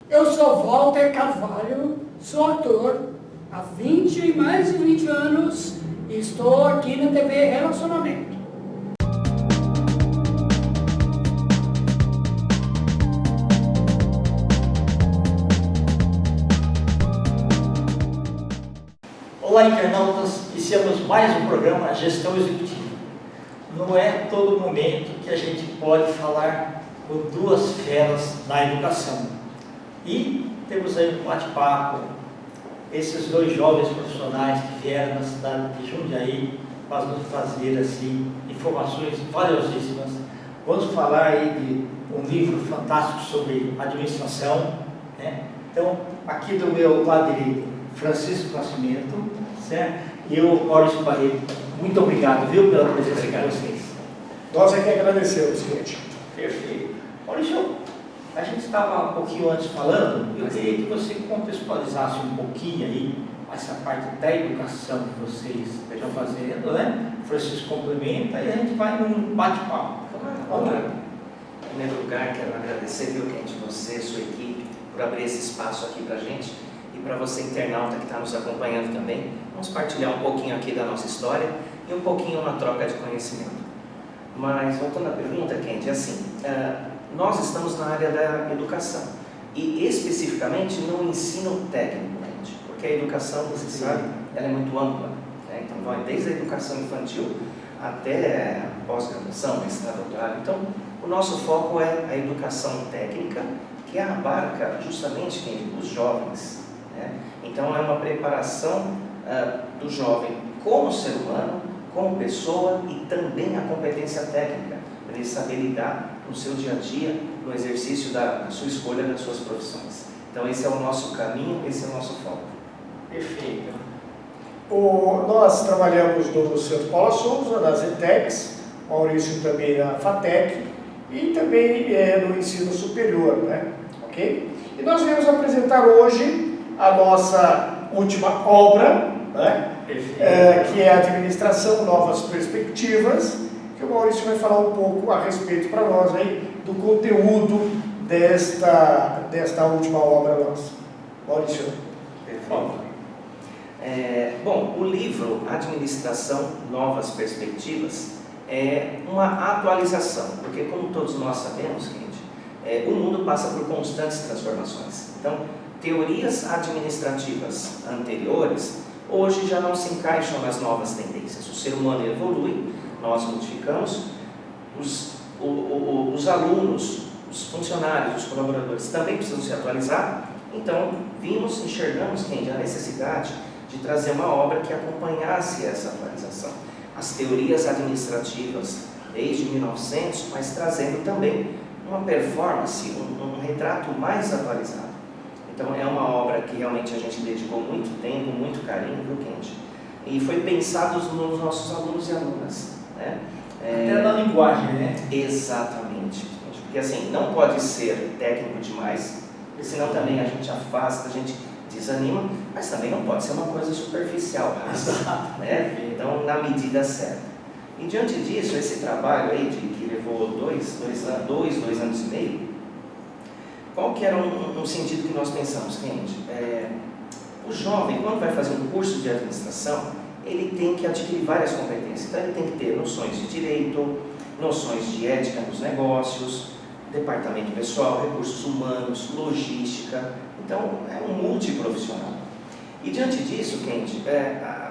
Eu sou Walter Carvalho, sou ator há mais de 20 anos e estou aqui na TV Relacionamento. Olá, internautas, iniciamos mais um programa Gestão Executiva. Não é todo momento que a gente pode falar com duas feras da educação. E temos aí um bate-papo, esses dois jovens profissionais que vieram da cidade de Jundiaí para nos trazer assim, informações valiosíssimas. Vamos falar aí de um livro fantástico sobre administração, né? Então, aqui do meu lado direito, Francisco Nascimento, certo? E o Maurício Barreto. Muito obrigado, viu, pela presença de vocês. Nós é que agradecemos, gente. Perfeito. Maurício, a gente estava um pouquinho antes falando, eu queria que você contextualizasse um pouquinho aí essa parte da educação que vocês estão fazendo, né? O Francisco complementa e a gente vai num bate-papo. Vamos lá. Em primeiro lugar, quero agradecer, viu, Kent, você, sua equipe, por abrir esse espaço aqui para a gente e para você, internauta, que está nos acompanhando também. Vamos partilhar um pouquinho aqui da nossa história e um pouquinho uma troca de conhecimento. Mas, voltando à pergunta, Kent, é assim, nós estamos na área da educação e especificamente no ensino técnico, Kent, porque a educação, você sabe, ela é muito ampla, né? Então vai desde a educação infantil até a pós-graduação, mestrado, doutorado. Então, o nosso foco é a educação técnica, que abarca justamente, Kent, os jovens, né? Então, é uma preparação do jovem como ser humano, como pessoa e também a competência técnica, para ele saber lidar no seu dia a dia, no exercício da sua escolha das suas profissões. Então esse é o nosso caminho, esse é o nosso foco. Perfeito. Nós trabalhamos no Centro Paula Souza, nas ETECs, Maurício também na FATEC e também no ensino superior, né? Ok? E nós viemos apresentar hoje a nossa última obra, né? Que é a Administração Novas Perspectivas, que o Maurício vai falar um pouco a respeito para nós aí do conteúdo desta última obra nossa. Maurício. Bom, o livro Administração Novas Perspectivas é uma atualização, porque como todos nós sabemos, gente, o mundo passa por constantes transformações. Então, teorias administrativas anteriores hoje já não se encaixam nas novas tendências. O ser humano evolui, nós modificamos, os alunos, os funcionários, os colaboradores também precisam se atualizar. Então, enxergamos a necessidade de trazer uma obra que acompanhasse essa atualização. As teorias administrativas desde 1900, mas trazendo também uma performance, um retrato mais atualizado. Então é uma obra que realmente a gente dedicou muito tempo, muito carinho, viu, Kent? E foi pensado nos nossos alunos e alunas, né? Até na linguagem, né? Exatamente. Porque assim, não pode ser técnico demais, porque senão também a gente afasta, a gente desanima, mas também não pode ser uma coisa superficial, né? Então, na medida certa. E diante disso, esse trabalho aí, que levou dois anos e meio, qual que era um sentido que nós pensamos, gente? O jovem, quando vai fazer um curso de administração, ele tem que adquirir várias competências. Então, ele tem que ter noções de direito, noções de ética nos negócios, departamento pessoal, recursos humanos, logística. Então, é um multiprofissional. E diante disso, Kent,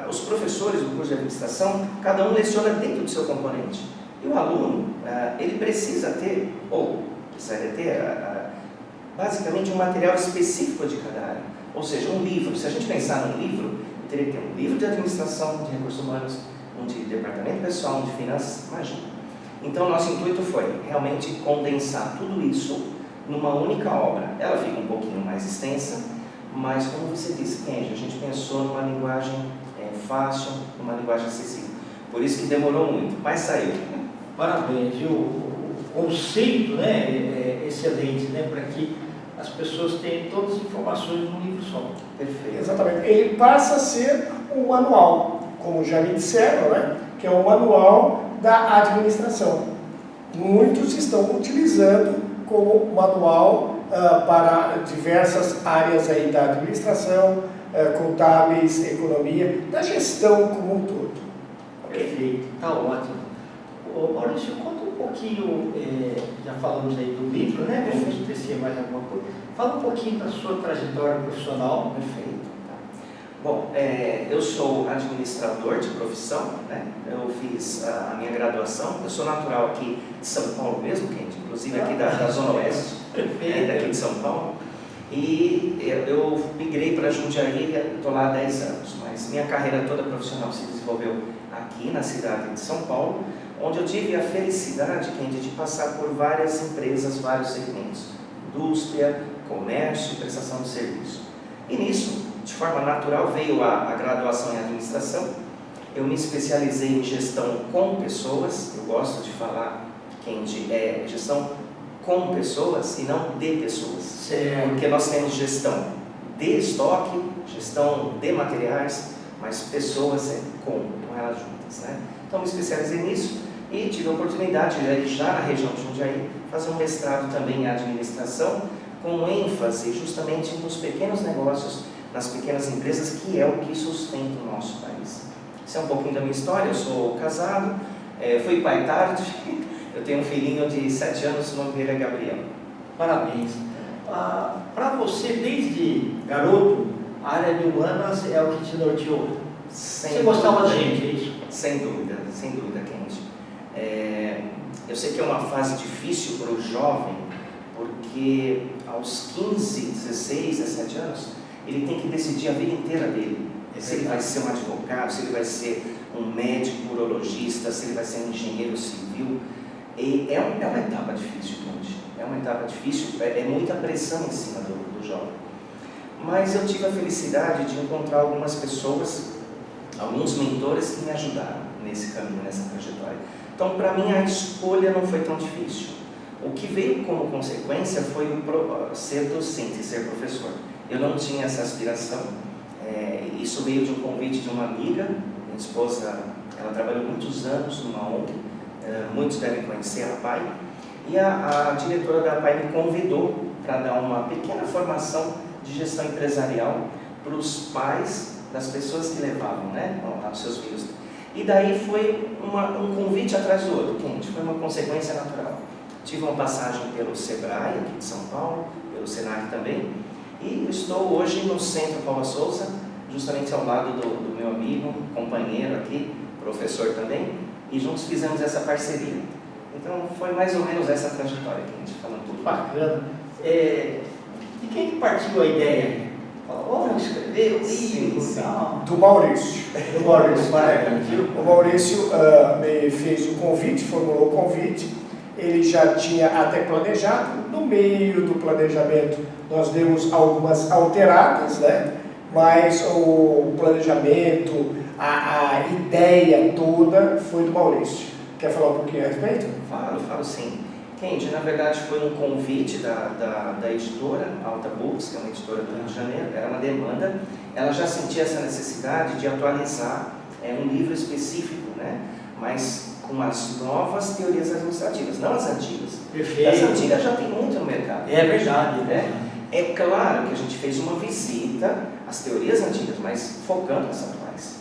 os professores do curso de administração, cada um leciona dentro do seu componente. E o aluno, ele precisa ter, precisaria ter, basicamente um material específico de cada área. Ou seja, um livro. Se a gente pensar num livro, teria que ter um livro de administração de recursos humanos, um de departamento pessoal, um de finanças, imagina. Então, nosso intuito foi realmente condensar tudo isso numa única obra. Ela fica um pouquinho mais extensa, mas como você disse, Kenji, a gente pensou numa linguagem fácil, numa linguagem acessível. Por isso que demorou muito, mas saiu. Parabéns, viu? O conceito, né, é excelente, né, para que as pessoas tenham todas as informações num livro só. Perfeito. Exatamente. Ele passa a ser um manual, como já me disseram, né, que é um manual da administração. Muitos estão utilizando como manual para diversas áreas aí da administração, contábeis, economia, da gestão como um todo. Perfeito, está ótimo. Ô, Maurício, conta um pouquinho, já falamos aí do livro, né? Vamos descer mais alguma coisa. Fala um pouquinho da sua trajetória profissional. Perfeito. Bom, eu sou administrador de profissão, né? Eu fiz a minha graduação, eu sou natural aqui de São Paulo mesmo, inclusive aqui da Zona Oeste, daqui de São Paulo. E eu migrei para Jundiaí, estou lá há 10 anos, mas minha carreira toda profissional se desenvolveu aqui na cidade de São Paulo, onde eu tive a felicidade, Kendi, de passar por várias empresas, vários segmentos, indústria, comércio, prestação de serviço. E nisso, de forma natural, veio a graduação em administração. Eu me especializei em gestão com pessoas, eu gosto de falar, Kendi, gestão com pessoas e não de pessoas. Certo. Porque nós temos gestão de estoque, gestão de materiais, mas pessoas com elas juntas, né? Então me especializei nisso e tive a oportunidade de, já na região de Jundiaí, fazer um mestrado também em administração, com ênfase justamente nos pequenos negócios, nas pequenas empresas, que é o que sustenta o nosso país. Isso é um pouquinho da minha história. Eu sou casado, fui pai tarde, eu tenho um filhinho de 7 anos, o nome dele é Gabriel. Parabéns. Para você, desde garoto, a área de humanas é o que te norteou. Você gostava da gente, é isso? Sem dúvida, Kendi. Eu sei que é uma fase difícil para o jovem, porque aos 15, 16, 17 anos, ele tem que decidir a vida inteira dele. Se ele vai ser um advogado, se ele vai ser um médico, urologista, se ele vai ser um engenheiro civil. E é uma etapa difícil, Kendi. É uma etapa difícil, é muita pressão em cima do jovem. Mas eu tive a felicidade de encontrar algumas pessoas, alguns mentores que me ajudaram nesse caminho, nessa trajetória. Então, para mim, a escolha não foi tão difícil. O que veio como consequência foi ser docente, ser professor. Eu não tinha essa aspiração. Isso veio de um convite de uma amiga, minha esposa, ela trabalhou muitos anos numa ONG, muitos devem conhecer a PAI, e a diretora da PAI me convidou para dar uma pequena formação de gestão empresarial para os pais das pessoas que levavam, né, os seus filhos. E daí foi um convite atrás do outro, Kendi, foi uma consequência natural. Tive uma passagem pelo Sebrae, aqui de São Paulo, pelo Senac também, e estou hoje no Centro Paula Souza, justamente ao lado do meu amigo, companheiro aqui, professor também, e juntos fizemos essa parceria. Então foi mais ou menos essa trajetória que a gente falou tudo. Bacana. De quem que partiu a ideia? Falou, vamos escrever o livro e tal. Do Maurício. Partiu. O Maurício me fez o convite, formulou o convite. Ele já tinha até planejado. No meio do planejamento nós demos algumas alteradas, né? Mas o planejamento, a ideia toda foi do Maurício. Quer falar um pouquinho a respeito? Falo sim. Kendi, na verdade foi um convite da editora Alta Books, que é uma editora do Rio de Janeiro, era uma demanda. Ela já sentia essa necessidade de atualizar um livro específico, né? Mas com as novas teorias administrativas, não as antigas. Perfeito. As antigas já tem muito no mercado. É verdade, né? É claro que a gente fez uma visita às teorias antigas, mas focando nas atuais.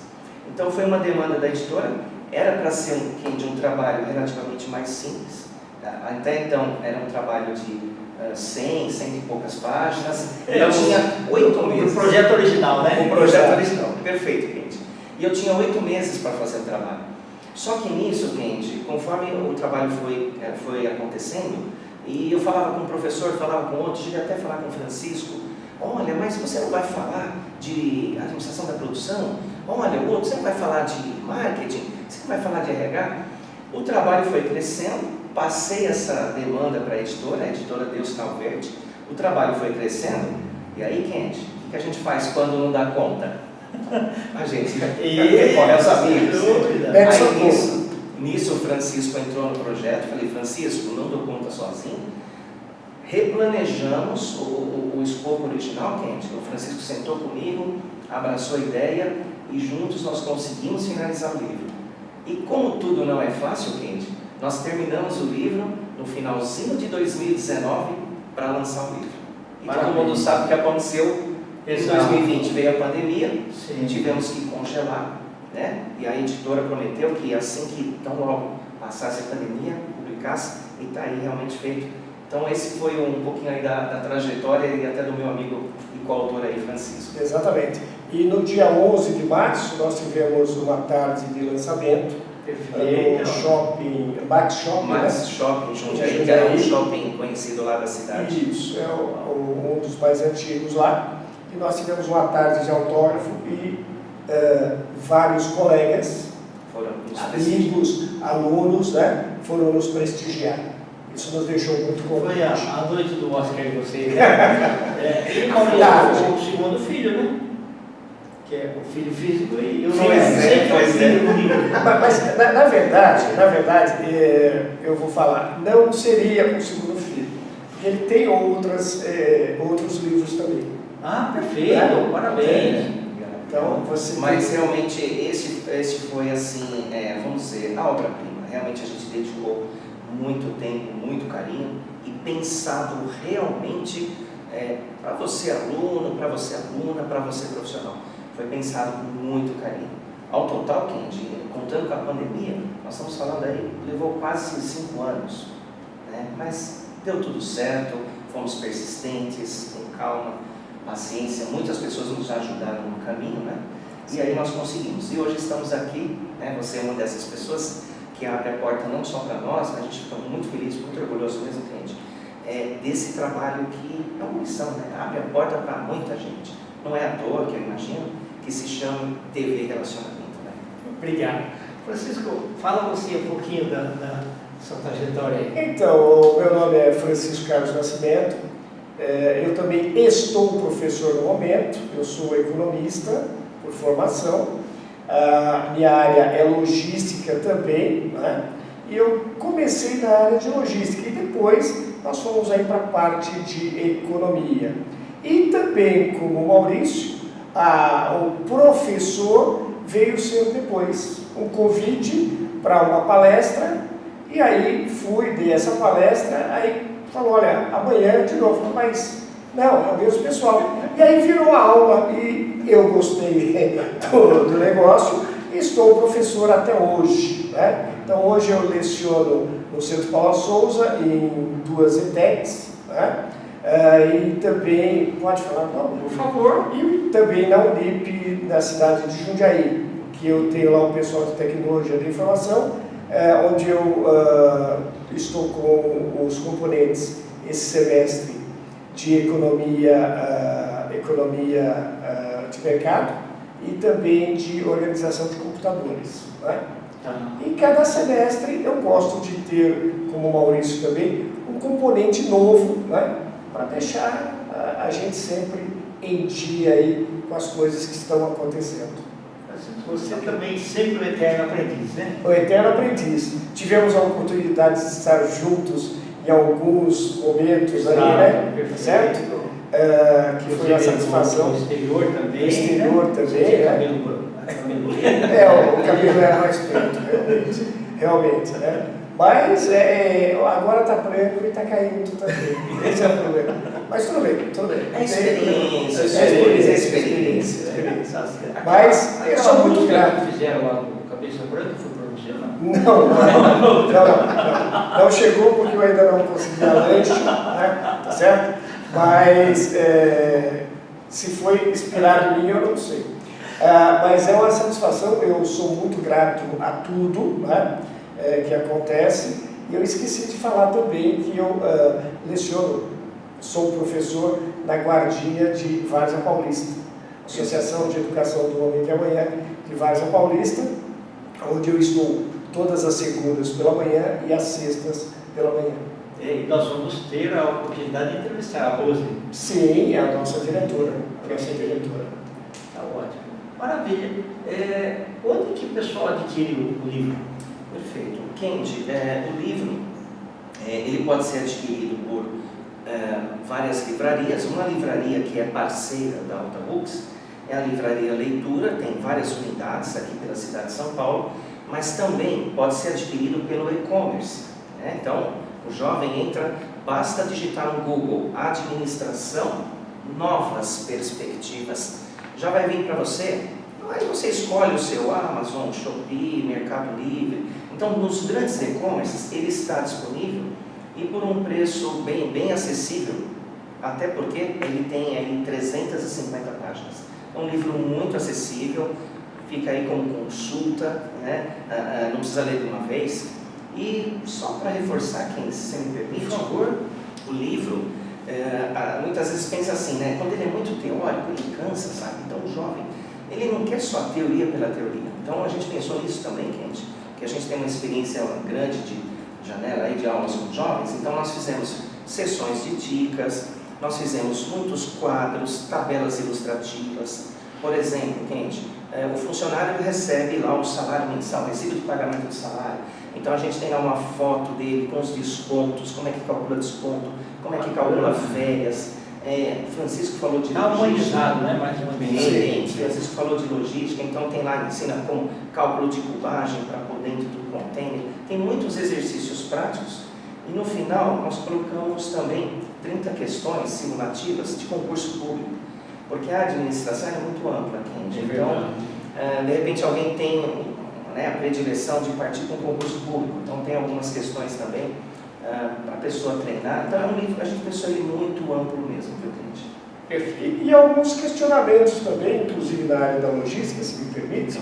Então foi uma demanda da editora, era para ser um trabalho relativamente mais simples. Até então era um trabalho de 100 e poucas páginas. Eu tinha 8 meses. O projeto original, né? O projeto original, perfeito, Kendi. E eu tinha 8 meses para fazer o trabalho. Só que nisso, Kendi, conforme o trabalho foi acontecendo, e eu falava com um professor, falava com outro, cheguei até a falar com o Francisco, olha, mas você não vai falar de administração da produção? Olha, o outro, você não vai falar de marketing? Você não vai falar de RH? O trabalho foi crescendo, passei essa demanda para a editora Deus Calverde, o trabalho foi crescendo, e aí, Kendi, o que a gente faz quando não dá conta? A gente recorre aos amigos. Aí nisso o Francisco entrou no projeto, falei, Francisco, não dou conta sozinho. Replanejamos o escopo original, Kendi. O Francisco sentou comigo, abraçou a ideia e juntos nós conseguimos finalizar o livro. E como tudo não é fácil, Kendi, nós terminamos o livro no finalzinho de 2019 para lançar o livro. E Parabéns. todo mundo sabe o que aconteceu. Em Exato. 2020 veio a pandemia, Sim. tivemos que congelar, né? E a editora prometeu que assim que tão logo passasse a pandemia, publicasse, e está aí realmente feito. Então esse foi um pouquinho aí da trajetória e até do meu amigo e coautor aí, Francisco. Exatamente. E no dia 11 de março nós tivemos uma tarde de lançamento Perfeito. no shopping, Max Shopping, Mas né? shopping Jundiaí, que era um shopping conhecido lá da cidade. Isso, é um dos mais antigos lá. E nós tivemos uma tarde de autógrafo e vários colegas, Foram nos prestigiar. amigos, alunos, né, foram nos prestigiar. Isso nos deixou muito Foi contentes. a noite do Oscar de vocês. E Maurício, o segundo filho, né? Que é o filho físico e eu não Pois é, sempre pois o filho do livro. Mas na verdade, eu vou falar, não seria o segundo filho, porque ele tem outros livros também. Ah, perfeito, parabéns. Então, você Mas tem... realmente esse foi assim, vamos dizer, a obra-prima. Realmente a gente dedicou muito tempo, muito carinho e pensado realmente para você aluno, para você aluna, para você profissional. Foi pensado com muito carinho. Ao total, Kendi, contando com a pandemia, nós estamos falando aí, levou quase 5 anos, né? Mas deu tudo certo, fomos persistentes, com calma, paciência, muitas pessoas nos ajudaram no caminho, né? E aí nós conseguimos. E hoje estamos aqui, né? Você é uma dessas pessoas que abre a porta não só para nós, mas a gente fica muito feliz, muito orgulhoso mesmo, Kendi, desse trabalho que é uma missão, né? Abre a porta para muita gente. Não é à toa que eu imagino que se chama TV Relacionamento, né? Obrigado. Francisco, fala você um pouquinho da sua trajetória aí. Então, o meu nome é Francisco Carlos Nascimento, eu também estou professor no momento, eu sou economista por formação, a minha área é logística também, né? E eu comecei na área de logística e depois nós fomos aí para a parte de economia. E também, como o Maurício, o professor veio ser depois um convite para uma palestra, e aí fui, dei essa palestra, aí falou, olha, amanhã de novo, mas não, é o mesmo pessoal. E aí virou a aula e eu gostei do negócio e estou professor até hoje, né? Então hoje eu leciono no Centro Paula Souza em 2 ETECs, né? E também, pode falar, não, Por favor. e também na Unip, na cidade de Jundiaí, que eu tenho lá um pessoal de tecnologia da informação, onde eu estou com os componentes esse semestre de economia de mercado e também de organização de computadores, né? E cada semestre eu gosto de ter, como o Maurício também, um componente novo, né? Para deixar a gente sempre em dia aí com as coisas que estão acontecendo. Você também sempre o eterno aprendiz, né? O eterno aprendiz. Tivemos a oportunidade de estar juntos em alguns momentos aí, né? Certo? Que foi uma satisfação. No exterior também. No exterior também, né? O cabelo era mais preto, realmente, né? Mas agora está branco e está caindo também. Esse é o problema. Mas tudo bem, tudo bem. É experiência, experiência. Mas eu sou muito grato. Que fizeram lá no Cabeça Branca, foi para você, Não chegou porque eu ainda não consegui a lanche, né? Tá certo? Mas se foi inspirado em mim, eu não sei. Mas é uma satisfação, eu sou muito grato a tudo, né, que acontece. E eu esqueci de falar também que eu leciono, sou professor na Guardinha de Várzea Paulista, Associação de Educação do Homem de Amanhã de Várzea Paulista, onde eu estou todas as segundas pela manhã e as sextas pela manhã. E nós vamos ter a oportunidade de entrevistar a Rose. Sim, é a nossa diretora. Tá ótimo. Maravilha. Onde que o pessoal adquire o livro? Perfeito. Kendi, o livro ele pode ser adquirido por várias livrarias. Uma livraria que é parceira da Alta Books é a Livraria Leitura, tem várias unidades aqui pela cidade de São Paulo, mas também pode ser adquirido pelo e-commerce, né? Então, o jovem entra basta digitar no Google administração, novas perspectivas, já vai vir para você. Aí você escolhe o seu Amazon, Shopee, Mercado Livre. Então, nos grandes e-commerces, ele está disponível e por um preço bem acessível, até porque ele tem aí 350 páginas. É um livro muito acessível, fica aí como consulta, né? Não precisa ler de uma vez. E só para reforçar, quem se me permite, por favor, o livro, muitas vezes pensa assim, né? Quando ele é muito teórico, ele cansa, sabe? Então o jovem, ele não quer só a teoria pela teoria. Então a gente pensou nisso também, que a gente tem uma experiência grande de janela aí de aulas com jovens, então nós fizemos sessões de dicas, nós fizemos muitos quadros, tabelas ilustrativas. Por exemplo, o funcionário recebe lá o salário mensal, recibo de pagamento de salário. Então a gente tem lá uma foto dele com os descontos, como é que calcula desconto, como é que calcula férias. Francisco falou de humanizado, né? Mais uma vez. Francisco falou de logística, então tem lá, ensina com cálculo de cubagem para pôr dentro do container. Tem muitos exercícios práticos e no final nós colocamos também 30 questões simulativas de concurso público, porque a administração é muito ampla, Kendi. Então, de repente alguém tem a predileção de partir para um concurso público, então tem algumas questões também para a pessoa treinar. Então é um livro que a gente pensou ele muito amplo mesmo, viu, Kendi? Perfeito. E alguns questionamentos também, inclusive na área da logística, se me permite.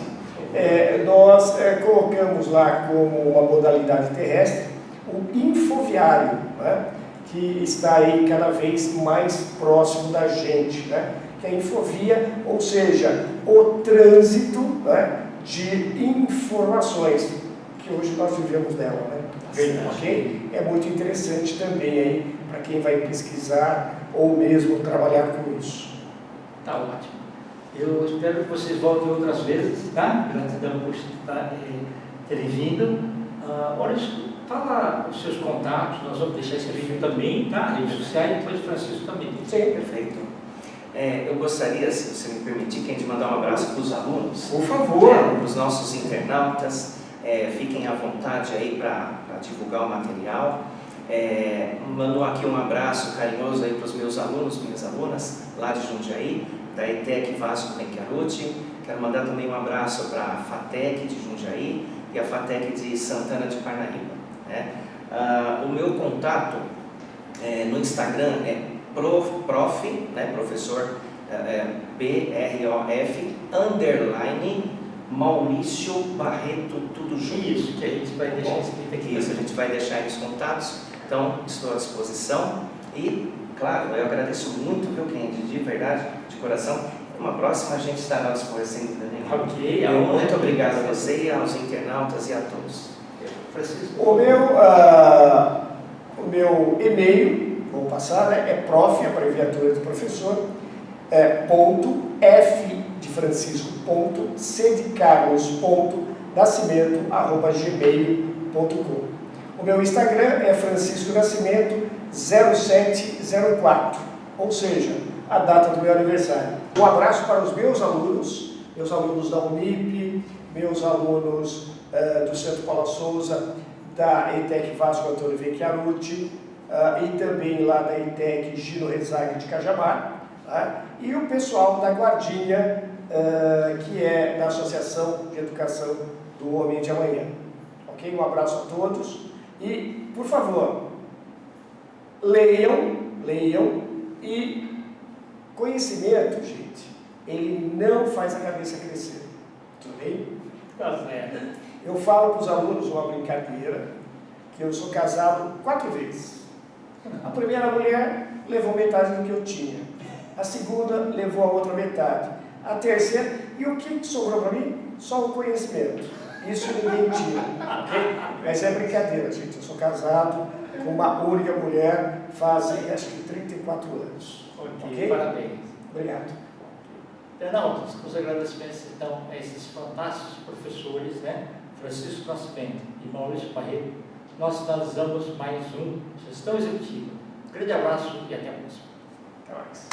Nós colocamos lá como uma modalidade terrestre o infoviário, né? Que está aí cada vez mais próximo da gente, né? Que é a infovia, ou seja, o trânsito, né, de informações, que hoje nós vivemos dela, né? Okay? É muito interessante também aí para quem vai pesquisar ou mesmo trabalhar com isso. Tá ótimo. Eu espero que vocês voltem outras vezes, tá? Gratidão por terem vindo. Maurício, fala os seus contatos, nós vamos deixar esse vídeo também, tá? Redes sociais, e depois o Francisco também. Sim, perfeito. Eu gostaria, se você me permitir, Kendi, mandar um abraço para os alunos. Por favor. Para os nossos internautas. Fiquem à vontade aí para divulgar o material. Mando aqui um abraço carinhoso aí para os meus alunos, minhas alunas, lá de Jundiaí, da ETEC Vasco Benchiaruti. Quero mandar também um abraço para a FATEC de Jundiaí e a FATEC de Santana de Parnaíba. O meu contato no Instagram é prof, né, professor, PROF, _ Maurício Barreto, tudo junto. Isso, que a gente vai deixar escrito aqui. Isso, a gente vai deixar os contatos. Então, estou à disposição. E, claro, eu agradeço muito, viu, Kendi, de verdade, de coração. Uma próxima a gente estará à disposição, sem dúvida nenhuma. Ok, Muito obrigado a você, aos internautas e a todos. Francisco. O meu e-mail, vou passar, né, é prof, abreviatura de professor, .f de Francisco, C de Carlos, Nascimento, @gmail.com. O meu Instagram é Francisco Nascimento 0704, ou seja, a data do meu aniversário. Um abraço para os meus alunos da Unip, meus alunos do Centro Paula Souza, da ETEC Vasco Antônio Benchiaruti, e também lá da ETEC Gino Rezague de Cajamar, tá? E o pessoal da Guardinha, que é da Associação de Educação do Homem de Amanhã. Ok? Um abraço a todos e, por favor, leiam e conhecimento, gente, ele não faz a cabeça crescer. Tudo bem? Tá certo. Eu falo para os alunos uma brincadeira, que eu sou casado 4 vezes. A primeira mulher levou metade do que eu tinha. A segunda levou a outra metade. A terceira, e o que sobrou para mim? Só o conhecimento. Isso ninguém tira, ok? Mas é brincadeira, gente. Eu sou casado com uma única mulher, fazem acho que 34 anos. Ok, parabéns. Obrigado. Internautas, os agradecimentos então a esses fantásticos professores, né? Francisco Nascimento e Maurício Barreto. Nós finalizamos mais um Gestão Executiva. Um grande abraço e até a próxima. Até mais.